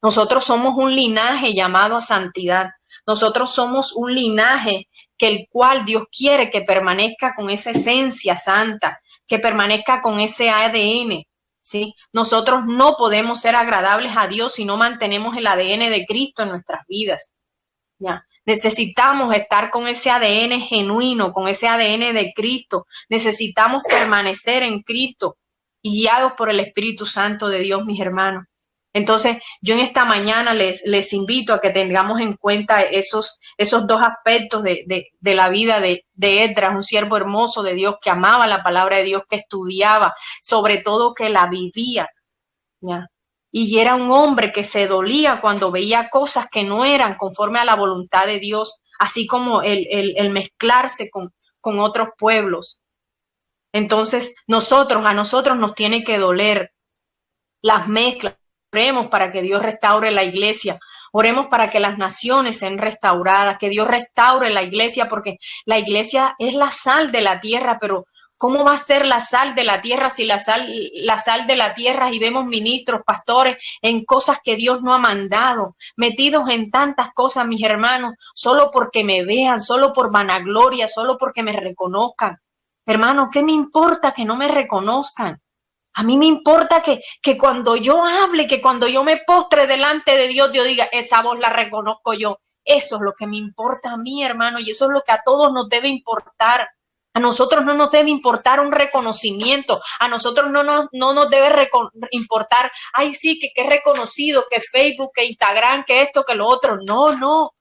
Nosotros somos un linaje llamado a santidad. Nosotros somos un linaje que el cual Dios quiere que permanezca con esa esencia santa, que permanezca con ese ADN, ¿sí? Nosotros no podemos ser agradables a Dios si no mantenemos el ADN de Cristo en nuestras vidas. ¿Ya? Necesitamos estar con ese ADN genuino, con ese ADN de Cristo. Necesitamos permanecer en Cristo y guiados por el Espíritu Santo de Dios, mis hermanos. Entonces, yo en esta mañana les invito a que tengamos en cuenta esos dos aspectos de la vida de Esdras, un siervo hermoso de Dios que amaba la palabra de Dios, que estudiaba, sobre todo que la vivía, ¿ya? Y era un hombre que se dolía cuando veía cosas que no eran conforme a la voluntad de Dios, así como el mezclarse con otros pueblos. Entonces, a nosotros nos tiene que doler las mezclas. Oremos para que Dios restaure la iglesia. Oremos para que las naciones sean restauradas, que Dios restaure la iglesia, porque la iglesia es la sal de la tierra, pero ¿cómo va a ser la sal de la tierra si la sal de la tierra y vemos ministros, pastores en cosas que Dios no ha mandado, metidos en tantas cosas, mis hermanos, solo porque me vean, solo por vanagloria, solo porque me reconozcan? Hermano, ¿qué me importa que no me reconozcan? A mí me importa que cuando yo hable, que cuando yo me postre delante de Dios, Dios diga, esa voz la reconozco yo. Eso es lo que me importa a mí, hermano, y eso es lo que a todos nos debe importar. A nosotros no nos debe importar un reconocimiento, a nosotros no nos debe importar, ay sí, que es reconocido, que Facebook, que Instagram, que esto, que lo otro. No.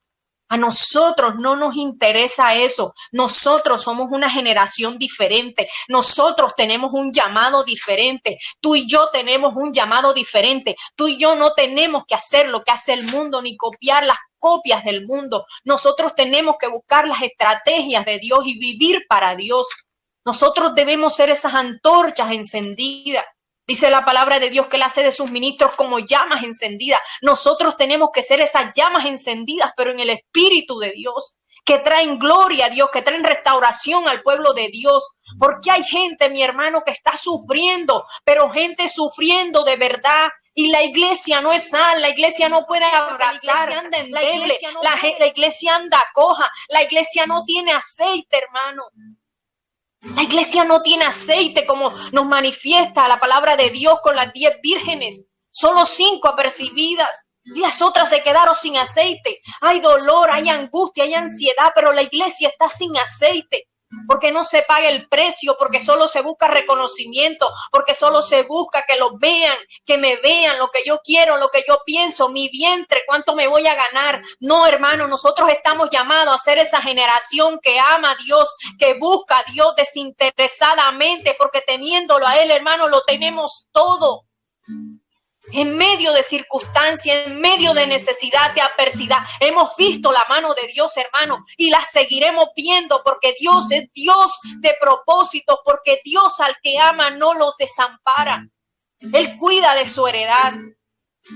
A nosotros no nos interesa eso. Nosotros somos una generación diferente. Nosotros tenemos un llamado diferente. Tú y yo tenemos un llamado diferente. Tú y yo no tenemos que hacer lo que hace el mundo ni copiar las copias del mundo. Nosotros tenemos que buscar las estrategias de Dios y vivir para Dios. Nosotros debemos ser esas antorchas encendidas. Dice la palabra de Dios que Él hace de sus ministros como llamas encendidas. Nosotros tenemos que ser esas llamas encendidas, pero en el Espíritu de Dios, que traen gloria a Dios, que traen restauración al pueblo de Dios. Porque hay gente, mi hermano, que está sufriendo, pero gente sufriendo de verdad. Y la iglesia no es sal, la iglesia no puede abrazar, la iglesia anda coja, la iglesia no tiene aceite, hermano. La iglesia no tiene aceite como nos manifiesta la palabra de Dios con las 10 vírgenes. Solo 5 apercibidas. Y las otras se quedaron sin aceite. Hay dolor, hay angustia, hay ansiedad, pero la iglesia está sin aceite. Porque no se paga el precio, porque solo se busca reconocimiento, porque solo se busca que lo vean, que me vean lo que yo quiero, lo que yo pienso, mi vientre, cuánto me voy a ganar. No, hermano, nosotros estamos llamados a ser esa generación que ama a Dios, que busca a Dios desinteresadamente, porque teniéndolo a Él, hermano, lo tenemos todo. En medio de circunstancias, en medio de necesidad, de adversidad, hemos visto la mano de Dios, hermano, y la seguiremos viendo porque Dios es Dios de propósito, porque Dios al que ama no los desampara. Él cuida de su heredad.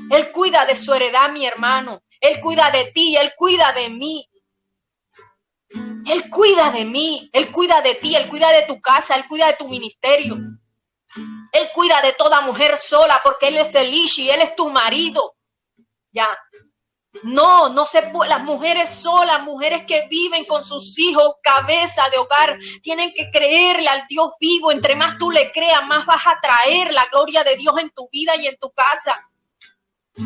Él cuida de su heredad, mi hermano. Él cuida de ti, Él cuida de mí. Él cuida de mí, Él cuida de ti, Él cuida de tu casa, Él cuida de tu ministerio. Él cuida de toda mujer sola porque Él es el Ishi, Él es tu marido. Ya. No se puede. Las mujeres solas, mujeres que viven con sus hijos, cabeza de hogar, tienen que creerle al Dios vivo. Entre más tú le creas, más vas a traer la gloria de Dios en tu vida y en tu casa.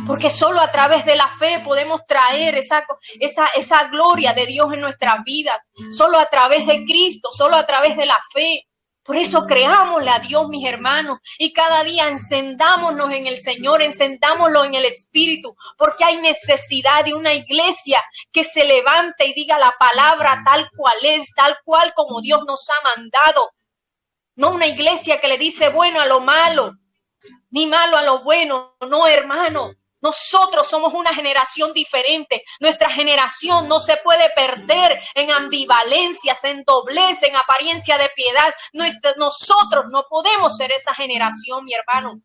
Porque solo a través de la fe podemos traer esa gloria de Dios en nuestras vidas. Solo a través de Cristo, solo a través de la fe. Por eso creámosle a Dios, mis hermanos, y cada día encendámonos en el Señor, encendámoslo en el Espíritu, porque hay necesidad de una iglesia que se levante y diga la palabra tal cual es, tal cual como Dios nos ha mandado. No una iglesia que le dice bueno a lo malo, ni malo a lo bueno. No, hermano. Nosotros somos una generación diferente. Nuestra generación no se puede perder en ambivalencias, en doblez, en apariencia de piedad. Nosotros no podemos ser esa generación, mi hermano.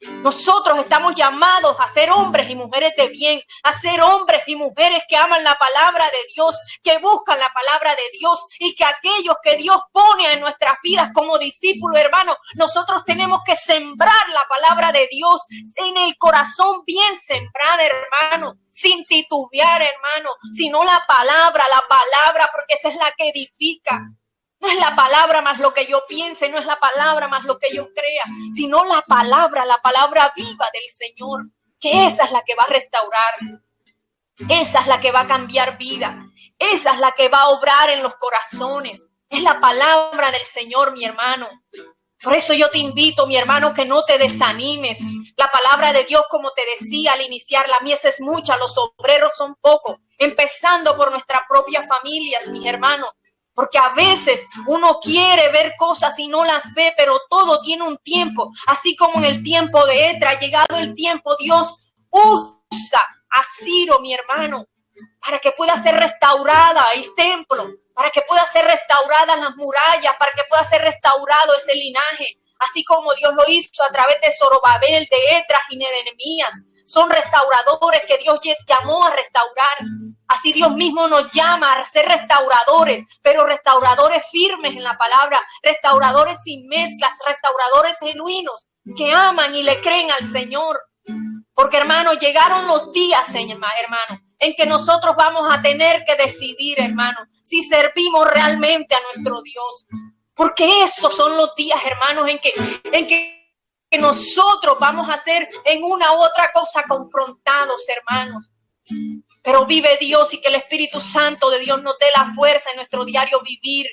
Nosotros estamos llamados a ser hombres y mujeres de bien, a ser hombres y mujeres que aman la palabra de Dios, que buscan la palabra de Dios y que aquellos que Dios pone en nuestras vidas como discípulos, hermanos, nosotros tenemos que sembrar la palabra de Dios en el corazón bien sembrada, hermano, sin titubear, hermano, sino la palabra, porque esa es la que edifica. No es la palabra más lo que yo piense, no es la palabra más lo que yo crea, sino la palabra viva del Señor, que esa es la que va a restaurar, esa es la que va a cambiar vida, esa es la que va a obrar en los corazones. Es la palabra del Señor, mi hermano. Por eso yo te invito, mi hermano, que no te desanimes. La palabra de Dios, como te decía al iniciar, la mies es mucha, los obreros son pocos, empezando por nuestras propias familias, mis hermanos. Porque a veces uno quiere ver cosas y no las ve, pero todo tiene un tiempo. Así como en el tiempo de Esdras, llegado el tiempo, Dios usa a Ciro, mi hermano, para que pueda ser restaurada el templo, para que pueda ser restauradas las murallas, para que pueda ser restaurado ese linaje. Así como Dios lo hizo a través de Zorobabel, de Esdras y de Nehemías. Son restauradores que Dios llamó a restaurar. Así Dios mismo nos llama a ser restauradores, pero restauradores firmes en la palabra, restauradores sin mezclas, restauradores genuinos que aman y le creen al Señor. Porque, hermano, llegaron los días, hermano, en que nosotros vamos a tener que decidir, hermano, si servimos realmente a nuestro Dios. Porque estos son los días, hermanos, en que nosotros vamos a ser en una u otra cosa confrontados, hermanos. Pero vive Dios y que el Espíritu Santo de Dios nos dé la fuerza en nuestro diario vivir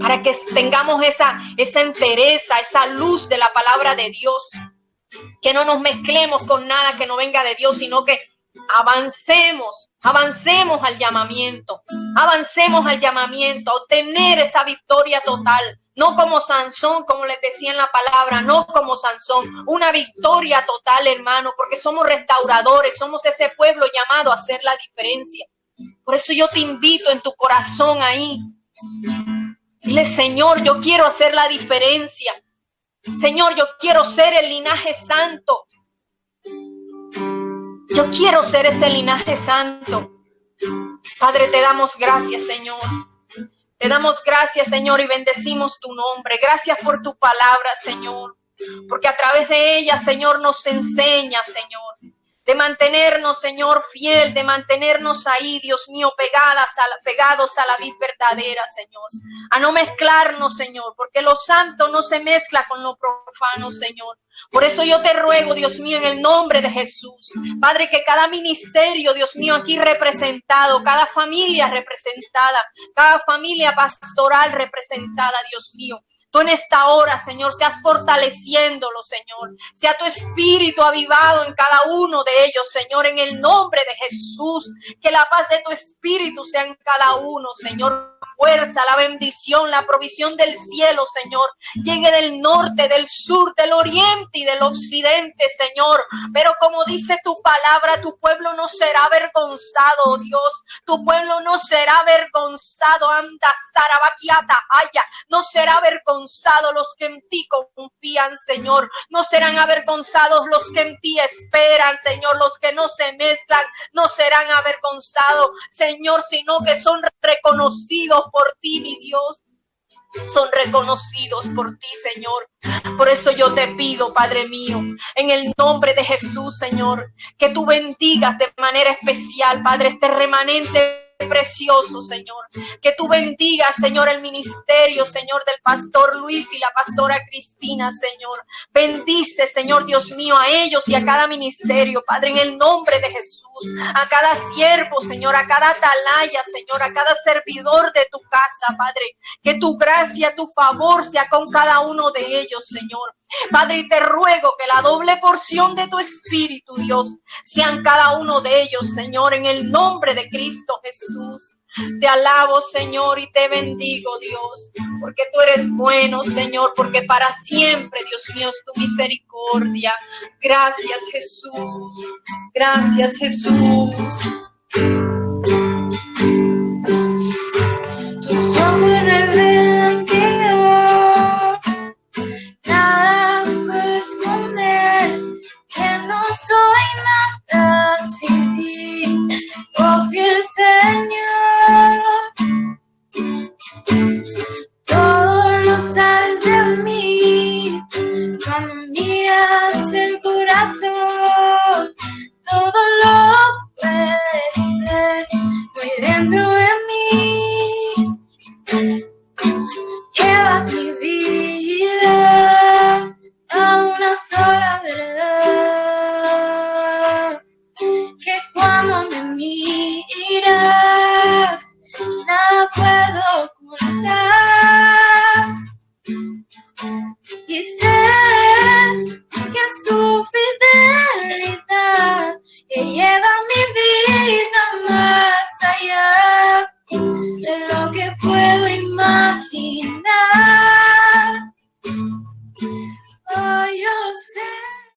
para que tengamos esa entereza, esa luz de la palabra de Dios, que no nos mezclemos con nada que no venga de Dios, sino que avancemos al llamamiento, a obtener esa victoria total. No como Sansón, como les decía en la palabra, no como Sansón, una victoria total, hermano, porque somos restauradores, somos ese pueblo llamado a hacer la diferencia. Por eso yo te invito en tu corazón ahí. Dile, Señor, yo quiero hacer la diferencia. Señor, yo quiero ser el linaje santo. Yo quiero ser ese linaje santo. Padre, te damos gracias, Señor. Te damos gracias, Señor, y bendecimos tu nombre. Gracias por tu palabra, Señor. Porque a través de ella, Señor, nos enseña, Señor, de mantenernos, Señor, fiel, de mantenernos ahí, Dios mío, pegados a la vid verdadera, Señor. A no mezclarnos, Señor, porque lo santo no se mezcla con lo profano, Señor. Por eso yo te ruego, Dios mío, en el nombre de Jesús, Padre, que cada ministerio, Dios mío, aquí representado, cada familia representada, cada familia pastoral representada, Dios mío, tú en esta hora, Señor, seas fortaleciéndolo, Señor, sea tu espíritu avivado en cada uno de ellos, Señor, en el nombre de Jesús, que la paz de tu espíritu sea en cada uno, Señor. Fuerza, la bendición, la provisión del cielo, Señor, llegue del norte, del sur, del oriente y del occidente, Señor. Pero como dice tu palabra, tu pueblo no será avergonzado, oh Dios. Tu pueblo no será avergonzado, anda, Sarabaquiata, Aya. No será avergonzado los que en ti confían, Señor. No serán avergonzados los que en ti esperan, Señor. Los que no se mezclan no serán avergonzados, Señor, sino que son reconocidos por ti, mi Dios. Son reconocidos por ti, Señor. Por eso yo te pido, Padre mío, en el nombre de Jesús, Señor, que tú bendigas de manera especial, Padre, este remanente precioso, Señor, que tú bendigas, Señor, el ministerio, Señor, del pastor Luis y la pastora Cristina, Señor. Bendice, Señor Dios mío, a ellos y a cada ministerio, Padre, en el nombre de Jesús, a cada siervo, Señor, a cada atalaya, Señor, a cada servidor de tu casa, Padre, que tu gracia, tu favor sea con cada uno de ellos, Señor. Padre, y te ruego que la doble porción de tu Espíritu, Dios, sean cada uno de ellos, Señor, en el nombre de Cristo Jesús. Te alabo, Señor, y te bendigo, Dios, porque tú eres bueno, Señor, porque para siempre, Dios mío, es tu misericordia. Gracias, Jesús. Gracias, Jesús. Tus ojos revelan quién eres. Nada puedo esconder, que no soy nada sin ti, oh fiel Señor. Todo lo sabes de mí, cuando miras el corazón.